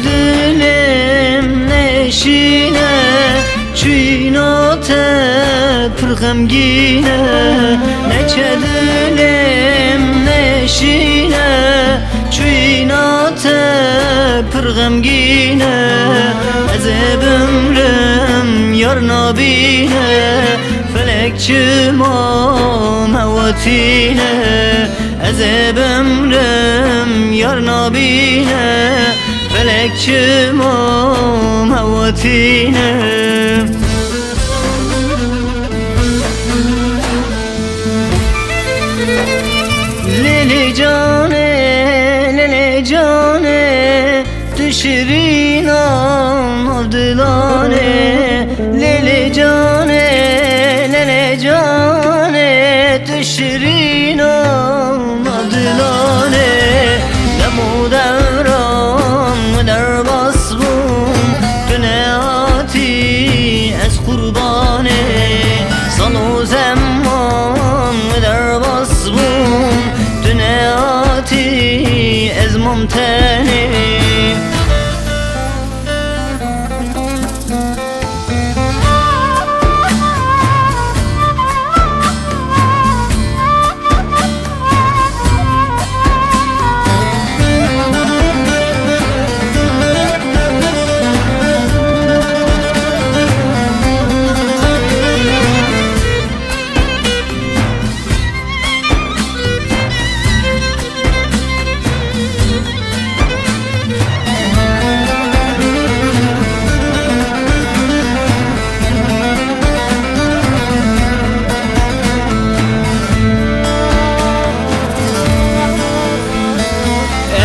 Dilim neşine çiğnate pırgamgine Neçe dilim neşine çiğnate pırgamgine Ezeb ömrüm yar nabine felek çimam hevatine Ezeb ömrüm yar nabine felek çimam hevatine Lele cane düşürün avdılane Lele cane düşürün avdılane Demu devran der basbum Düneyati ez kurbane Sanu zemman der basbum Düneyati ez mumteni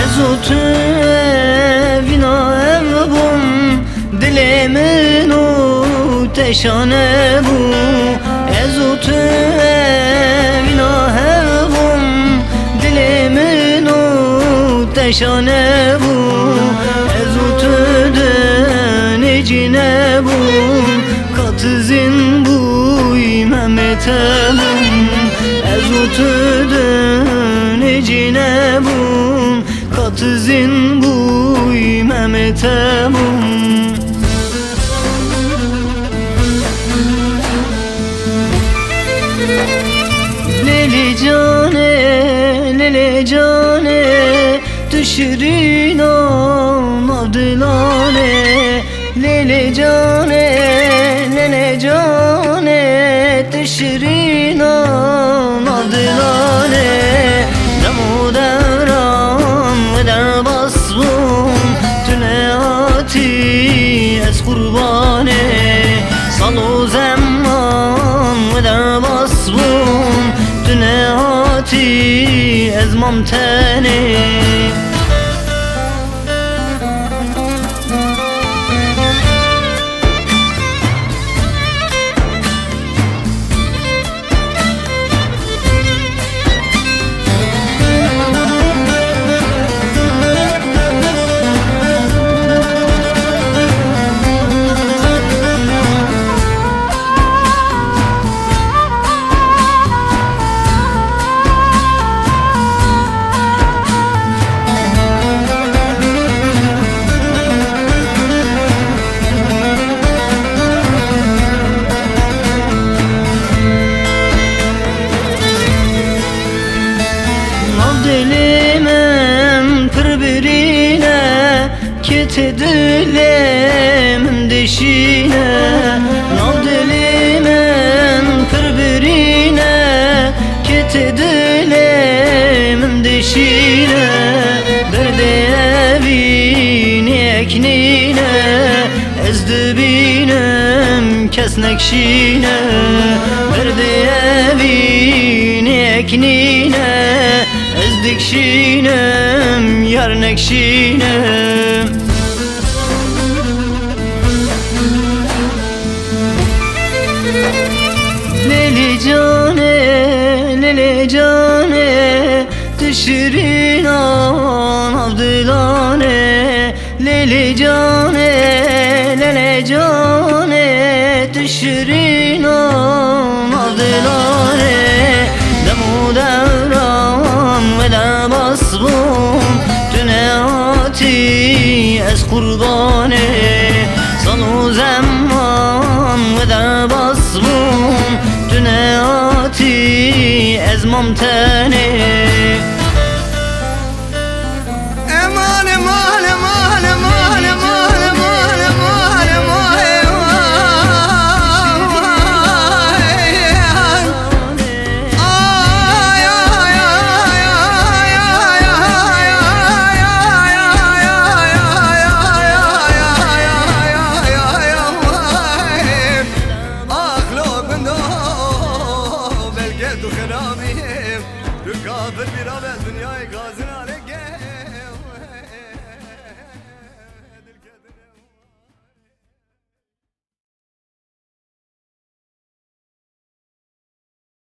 Ezutu evina evbum Dilimin uteşane bu Ezutu evina evbum Dilimin uteşane bu Ezutu dönecine bu Katızin buy Mehmet'im Ezutu dönecine bu Katızin buy Mehmet'im Lele cane düşürün avdılane Lele cane düşürün avdılane Demu devran der basbum Düneyati ez kurbane Salu zemman der basbum Düneyati ez mumteni Dilimin birbirine keti dilimin dişine Nal dilimin birbirine keti dilimin dişine Derdi evini eknine ezdi binem kesnekşine Derdi evini eknine ezdi dikşinem yar nekşinem. Leli cane, leli cane, düşürün an avdılane. Leli cane, leli cane, düşürün an avdılane. Demu devran ve de basbun düniyati ez kurbane. Sanu zaman ve de basbun düniyati ez mamtane. Eman eman eman eman eman eman eman eman Kafir bir haber dünyayı gazın